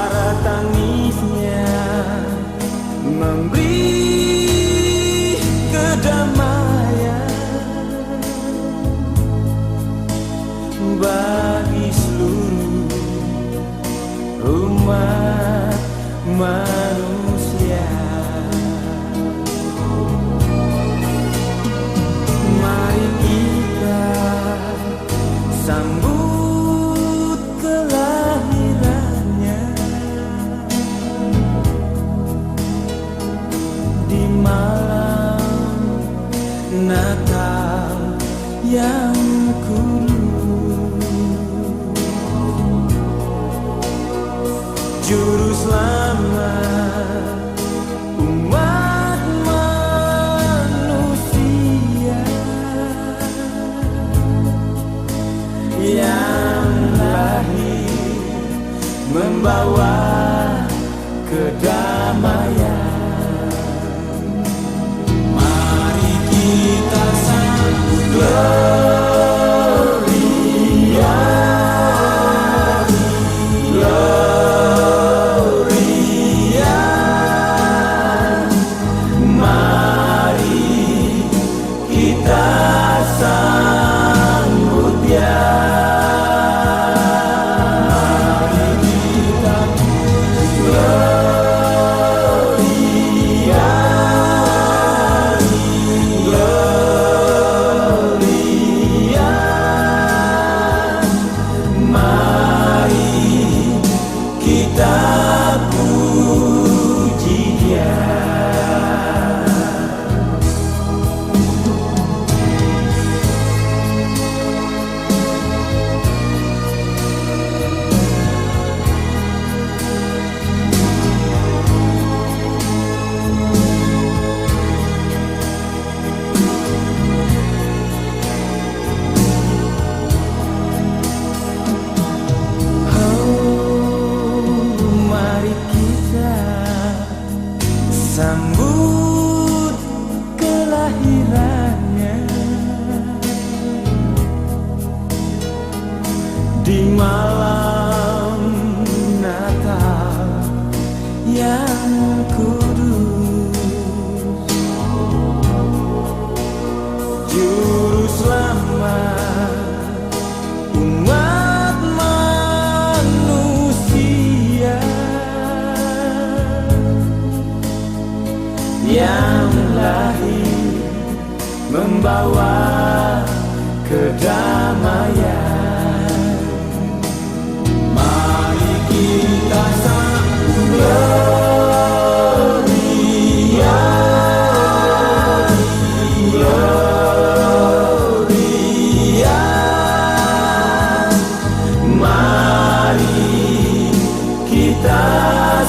suara tangisnya memberi kedamaian bagi seluruh umat manusia. Mari kita sambut kelahirannya di malam Natal yang kudus. Juru selamat umat manusia yang lahir membawa kedamaian. Mari kita sambut Gloria, Gloria. Mari kita sambut Dia. Sambut kelahirannya di malam Natal yang kudus. Juru selamat umat manusia yang lahir membawa kedamaian. Mari kita sambut Gloria, Gloria. Mari kita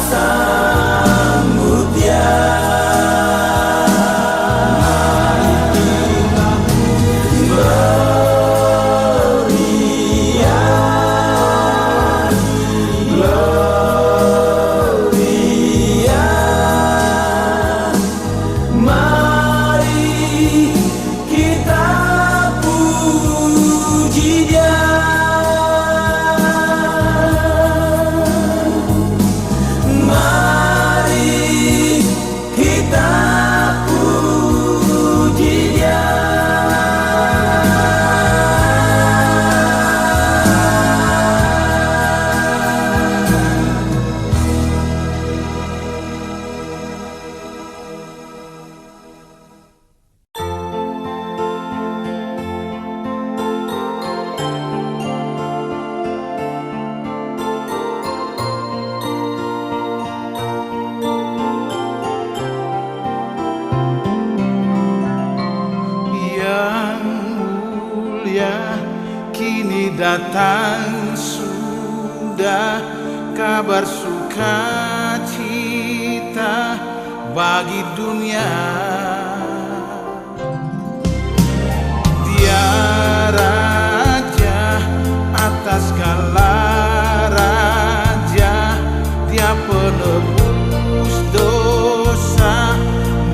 sambut Dia. Datang sudah kabar sukacita bagi dunia. Dia raja atas segala raja, Dia penebus dosa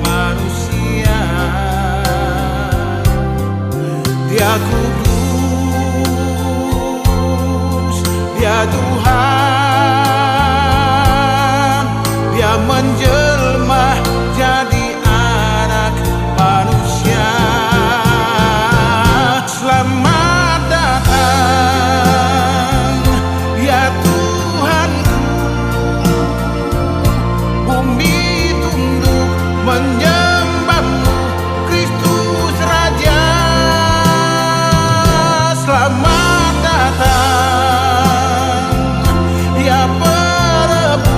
manusia. Dia kudus, Dia Tuhan Dia menjelma jadi anak manusia. Selamat datang ya Tuhanku, bumi tunduk menyembah-Mu, Kristus Raja. Selamat datang ya Penebus,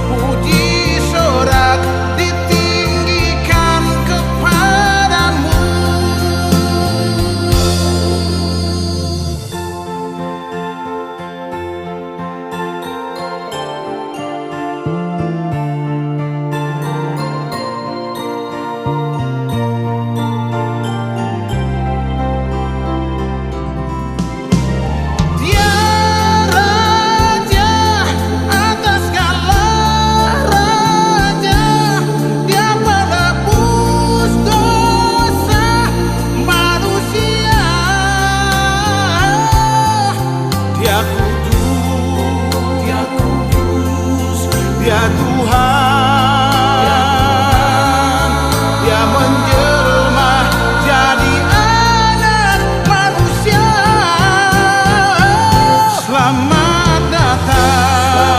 puji sorak ditinggikan kepadamu. Dia raja atas segala raja, Dia menebus dosa manusia. Dia kudus, Dia Tuhan, Dia menjelma jadi anak manusia. Selamat datang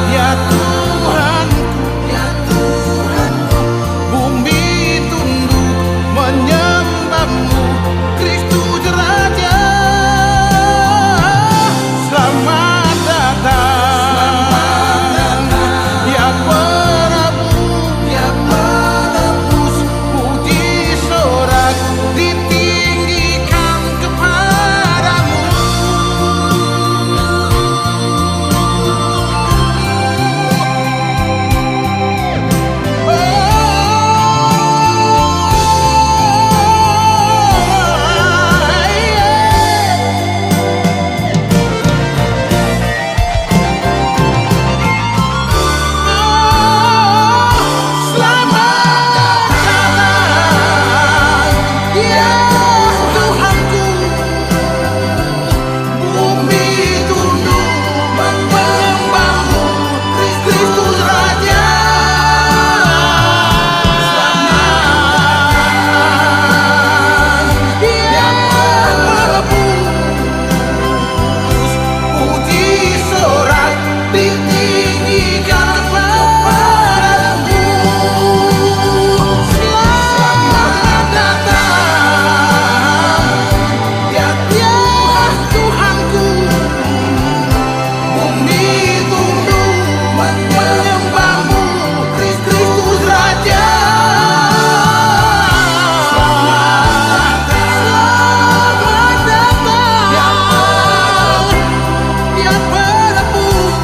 ya Tuhanku, bumi tunduk menyembah-Mu, Kristus Raja. Selamat datang ya Penebus, puji sorak ditinggikan kepadamu. Selamat datang ya Tuhanku, bumi tunduk menyembah-Mu, Kristus Raja. Dia menebus, puji sorak ditinggikan kepadamu. Selamat datang ya Tuhanku, bumi tunduk menyembah-Mu, Kristus Raja. Selamat datang ya Penebus,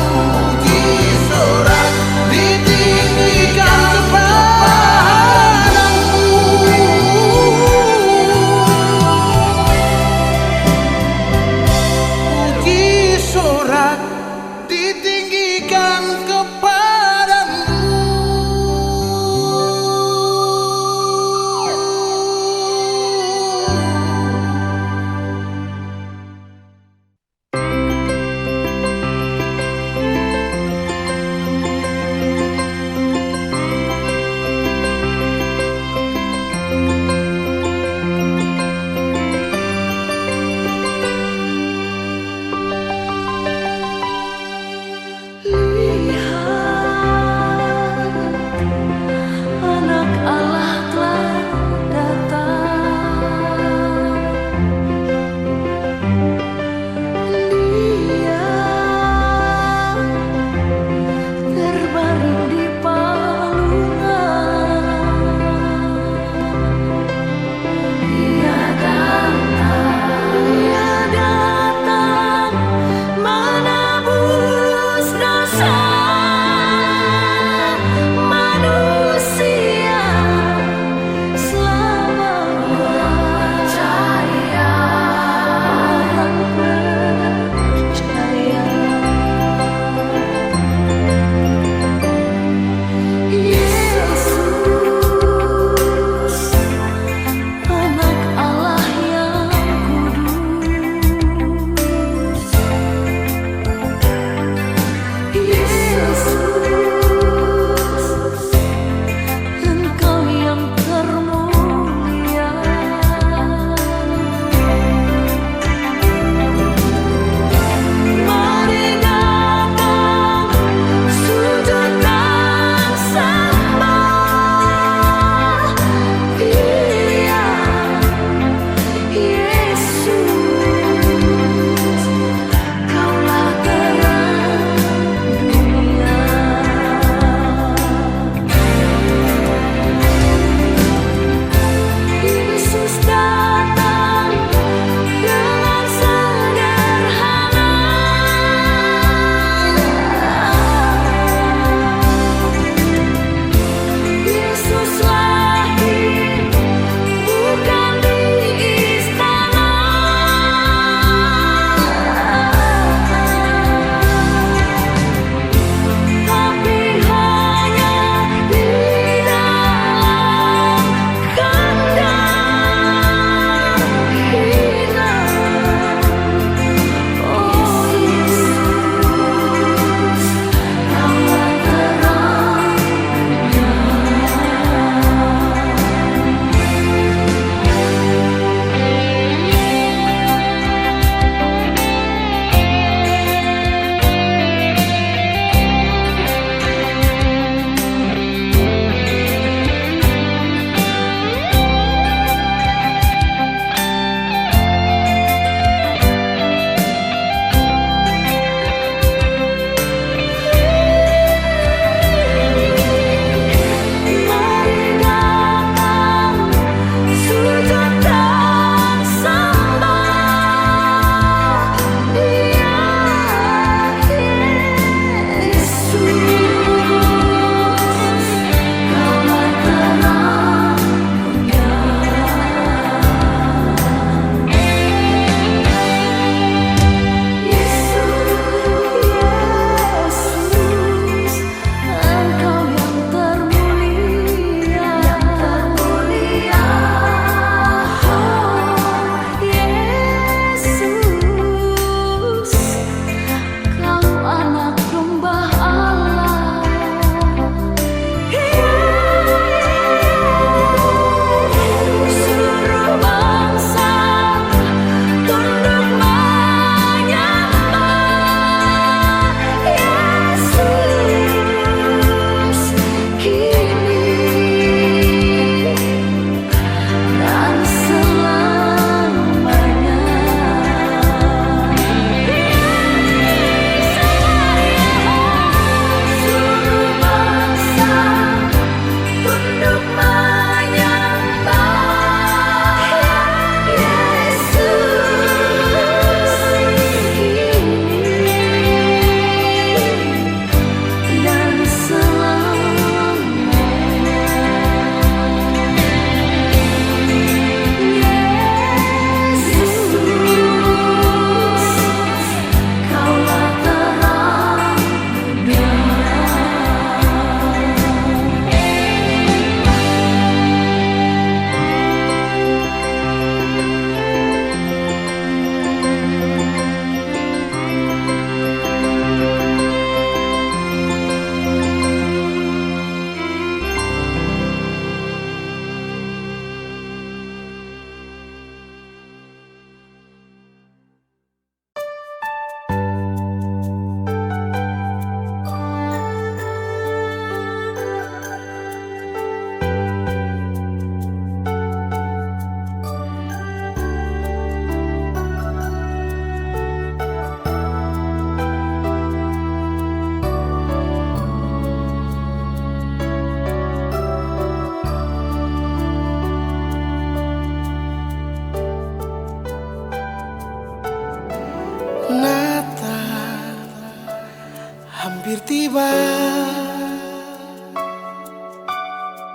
hampir tiba.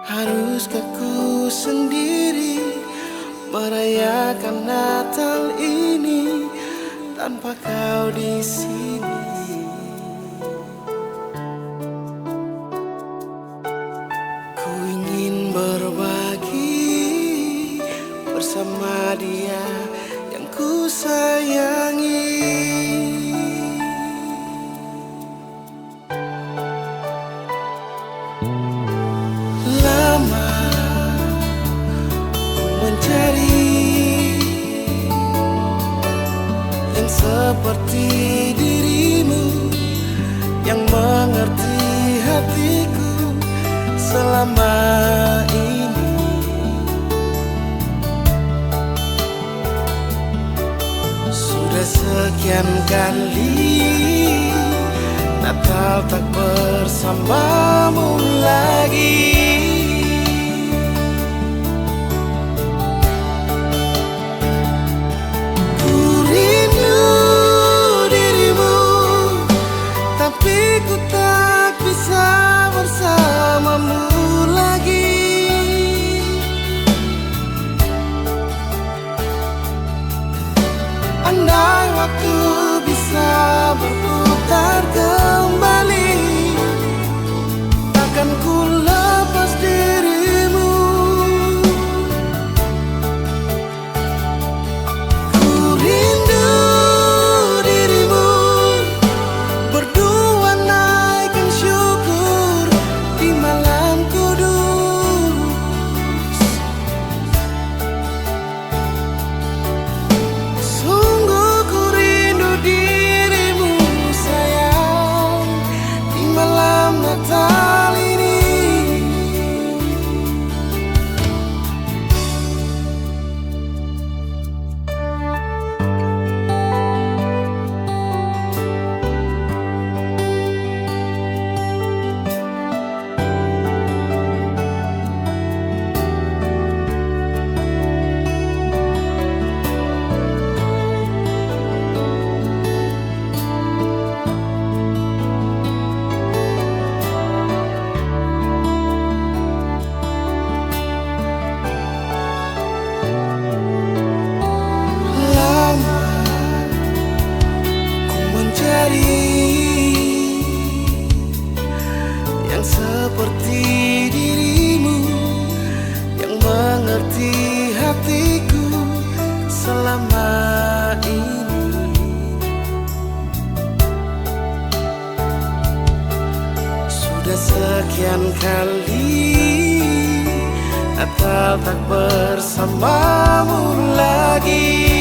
Haruskah ku sendiri merayakan Natal ini tanpa kau di sini? Ku ingin berbagi bersama dia yang ku sayangi. Lama ku mencari yang seperti dirimu, yang mengerti hatiku selama ini. Sudah sekian kali Natal tak bersamamu lagi. Ku rindu dirimu, tapi ku tak bisa bersamamu lagi. Andai waktu bisa berputar kembali, takkan ku lepas dirimu. Ku rindu dirimu, berdua naikkan syukur di malam kudus. Sungguh ku rindu dirimu sayang di malam Natal ini. Lama ku mencari yang seperti dirimu, yang mengerti hatiku selama ini. Sudah sekian kali Natal tak bersamamu lagi.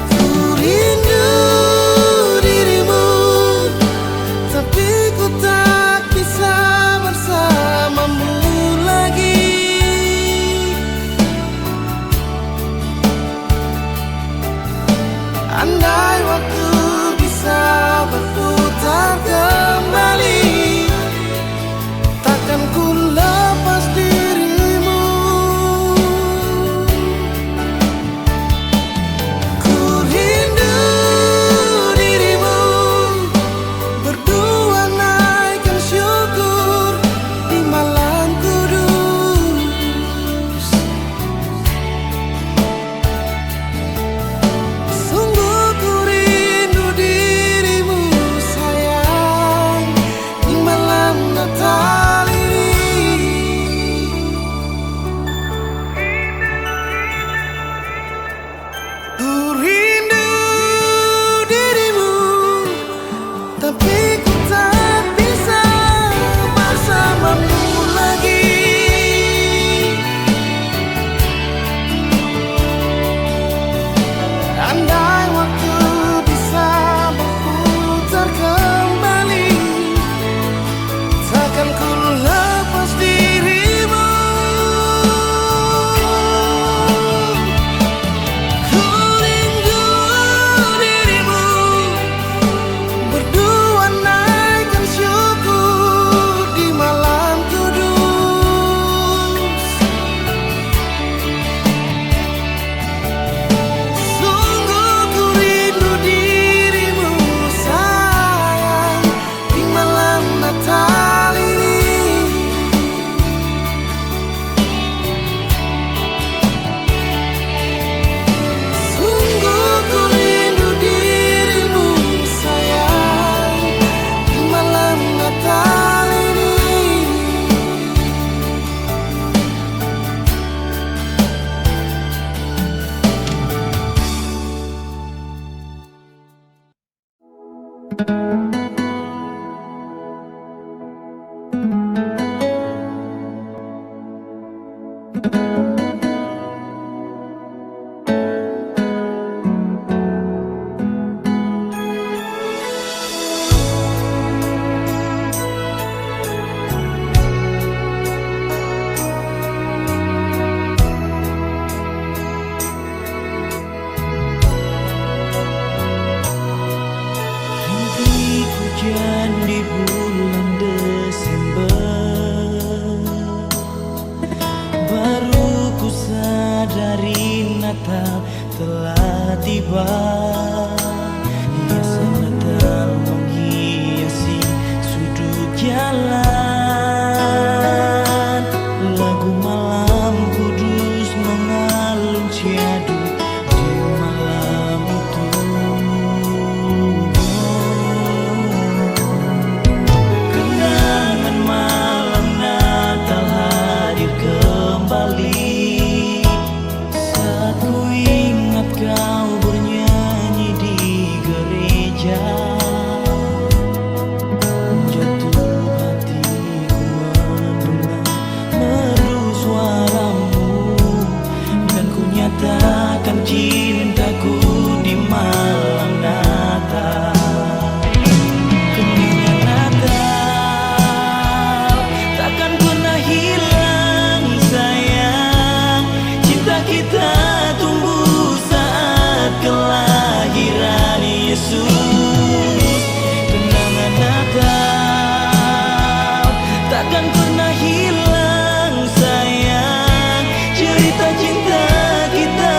Ku rindu dirimu, tapi ku tak bisa bersamamu lagi. Andai waktu bisa berputar kembali, takkan ku lepas dirimu. Ku rindu dirimu, berdua naikkan syukur di malam kudus. Sungguh ku Natal telah tiba. Hiasan Natal menghiasi sudut jalan, lagu malam kudus mengalun syahdu di malam itu. Kenangan malam Natal hadir kembali saat ku ingat kau bernyanyi di gereja. Jatuh hatiku mendengar merdu suaramu, dan ku nyatakan cintaku di malam Natal. Kenangan Natal takkan pernah hilang sayang. Cinta kita tumbuh saat kelahiran Yesus. Kenangan Natal takkan pernah hilang sayang. Cerita cinta kita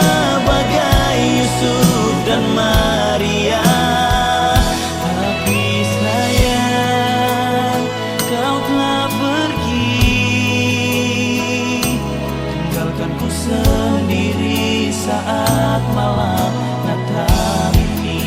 bagai Yusuf dan Maria. Tapi sayang, kau telah pergi, tinggalkanku sendiri saat malam Natal ini.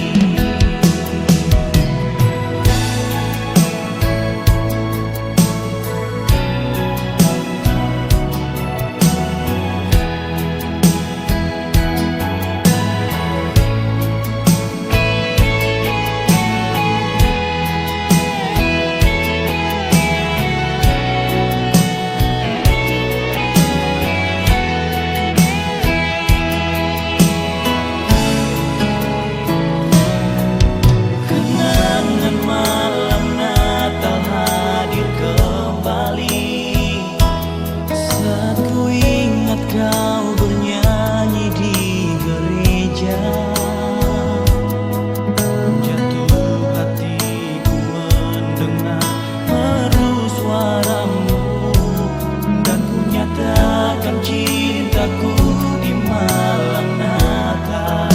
Kenangan malam Natal hadir kembali saat ku ingat kau bernyanyi di gereja. Jatuh hatiku mendengar merdu suaramu, dan ku nyatakan cintaku di malam Natal.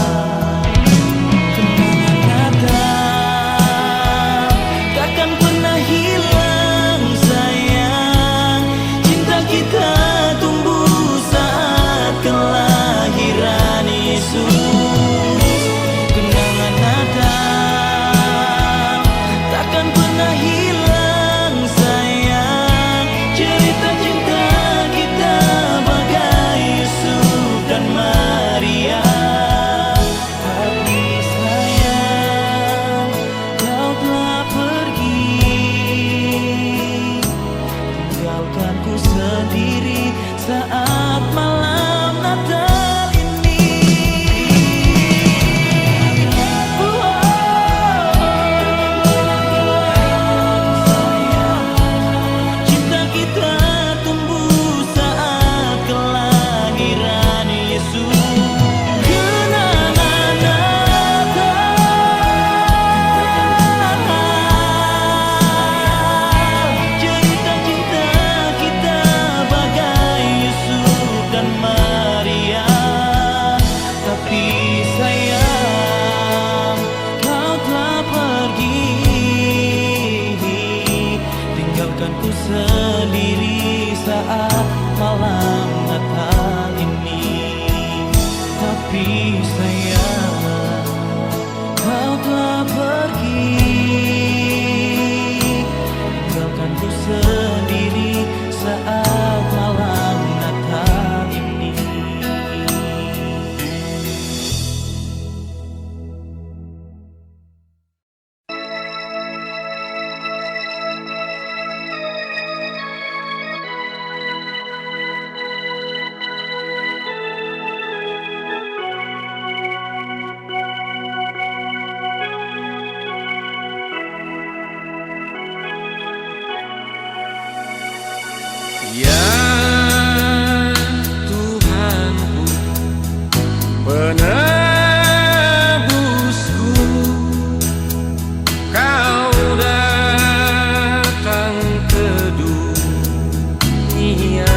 Kenangan Natal takkan pernah hilang sayang. Cinta kita tumbuh saat kelahiran Yesus. Kenangan Natal takkan pernah hilang sayang. Cerita cinta kita bagai Yusuf dan Maria. Tapi sayang, kau telah pergi, tinggalkanku sendiri saat malam Natal ini. Cinta kita tumbuh saat kelahiran Yesus. Kenangan Natal, cerita cinta kita bagai Yusuf dan Maria. Tapi sayang, kau telah pergi, tinggalkanku sendiri saat malam Natal ini. Tapi sayang, kau telah pergi, tinggalkanku sendiri saat malam Natal ini. Ya Tuhanku, penebusku, Kau datang ke dunia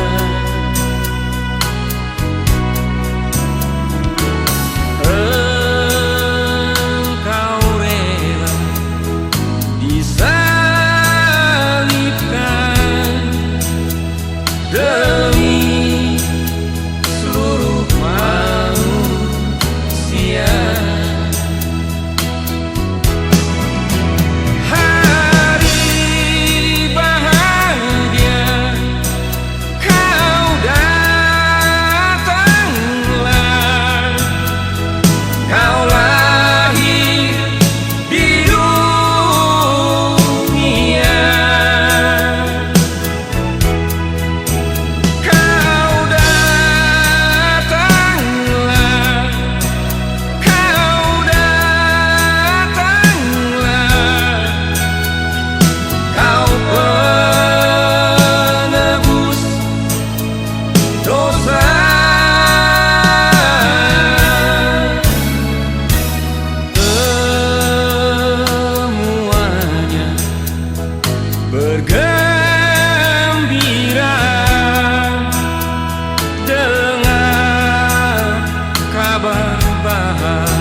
dapat bahagia.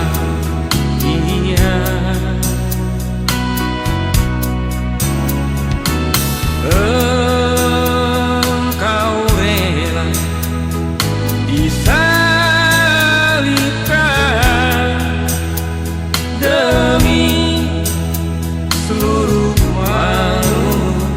Engkau rela disalibkan demi seluruh manusia.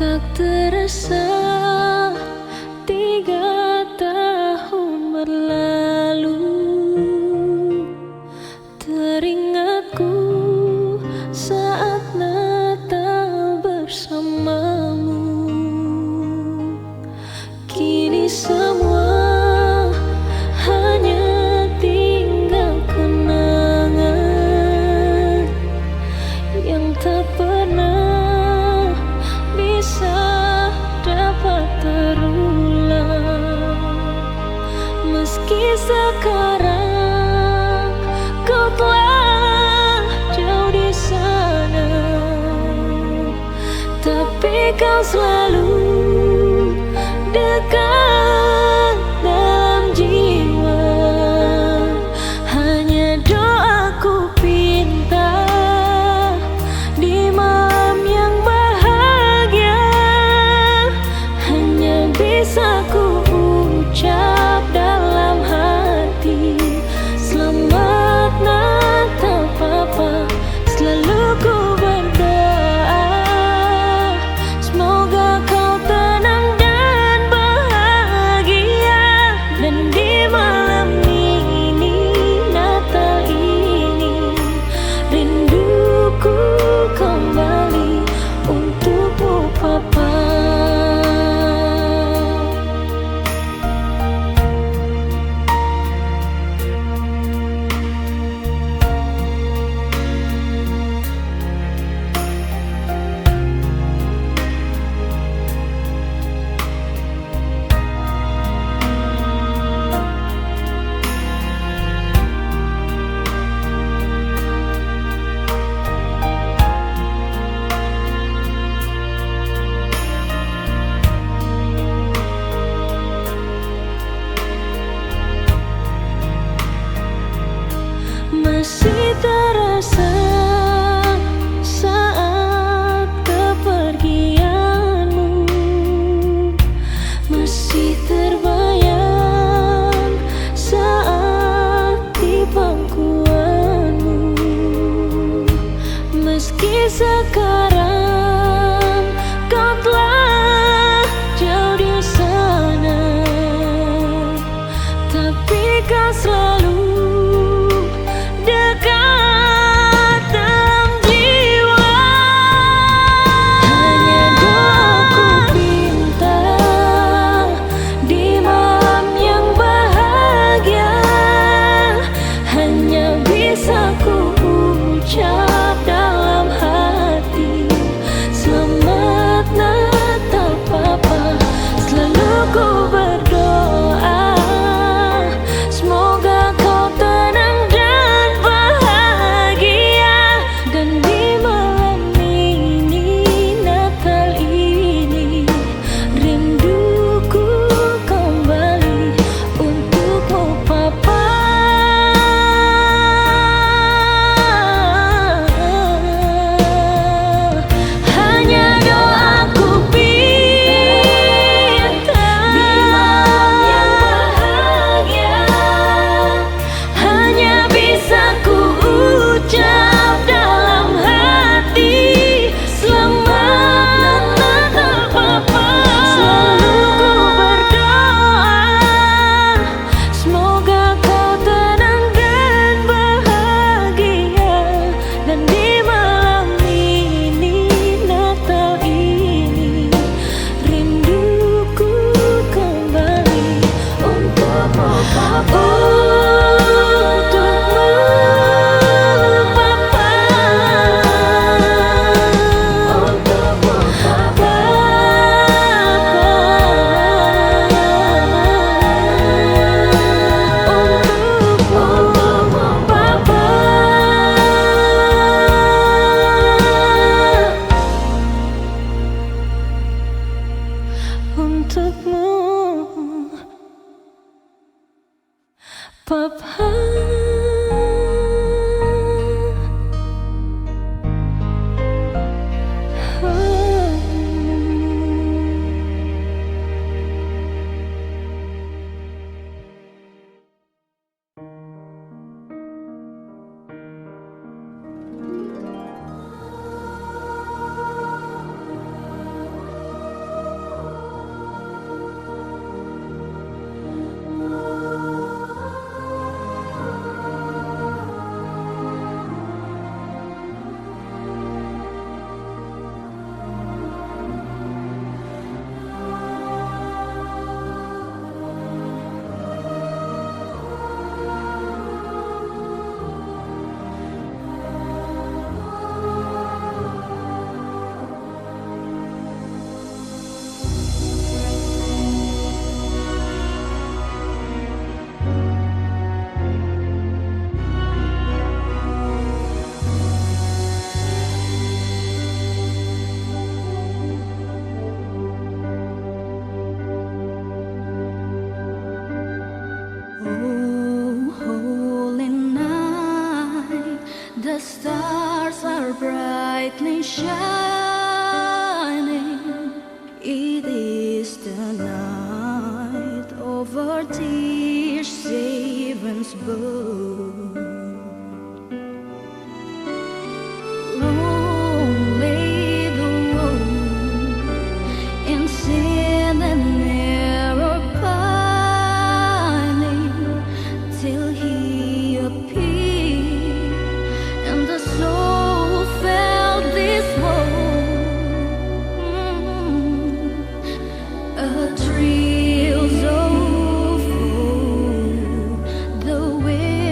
Tak terasa 3 tahun berlalu. Teringatku saat Natal bersamamu. Kini semua hanya tinggal kenangan yang tak pernah bisa dapat terulang. Meski sekarang kau telah jauh di sana, tapi kau selalu dekat dalam jiwa. Hanya doaku pinta di malam yang bahagia, hanya bisa ku ucap dalam hati, selamat Natal Papa. Selalu ku berdoa, semoga kau tenang dan bahagia. Dan di malam ini, Natal ini, rinduku kembali untukmu Papa. Masih terasa saat kepergianmu, masih terbayang saat di pangkuanmu. Meski sekarang kau telah jauh di sana, tapi kau selalu dekat dalam jiwa. Hanya doaku pinta di malam yang bahagia, hanya bisa ku ucap dalam hati, selamat Natal. shining. It is the night over Tears Savens boat. Long lay the road in sin and error pining till he appeared, and the soul felt this woe. A trail so full, the wind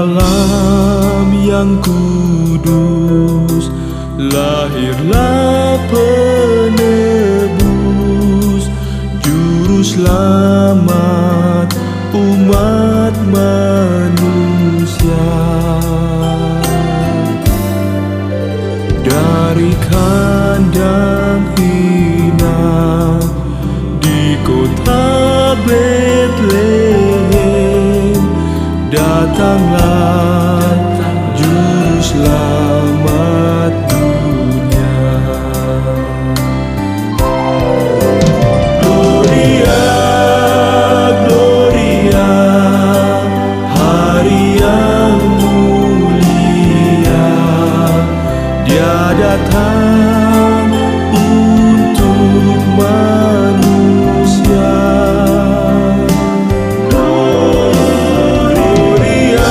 malam yang kudus, lahirlah penebus, juru selamat umat manusia. Dari kandang hina di kota Betlehem, datanglah juru selamat dunia. Gloria, Gloria, hari yang mulia, Dia datang untuk manusia. Gloria,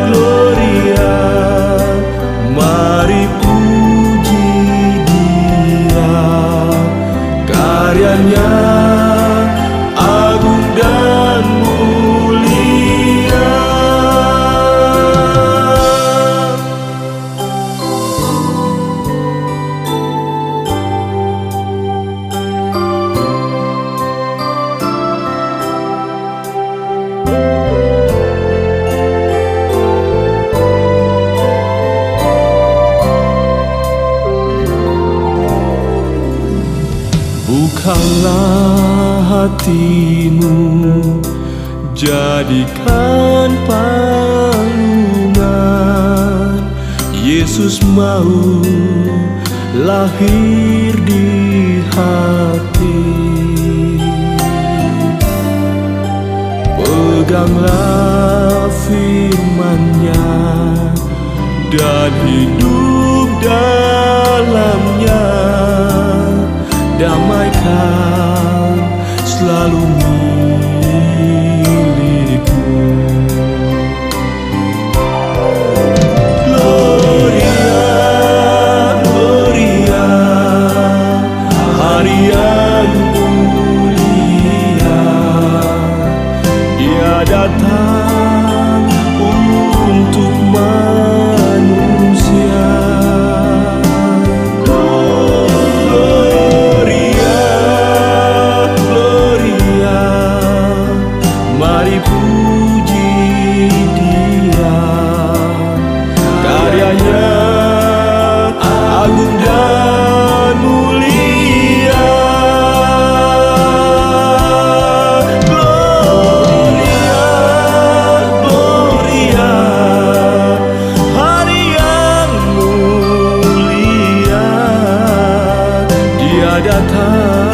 Gloria, mari puji Dia, karyanya agung dan mulia. Bukalah hatimu, jadikan palungan. Yesus mau lahir di hati. Peganglah firman-Nya dan hidup dalamnya. Damaikan selalu milikmu. Gloria, Gloria, hari yang mulia, Dia datang untuk manusia. Mari puji Dia, karyanya agung dan mulia. Gloria, Gloria, hari yang mulia, Dia datang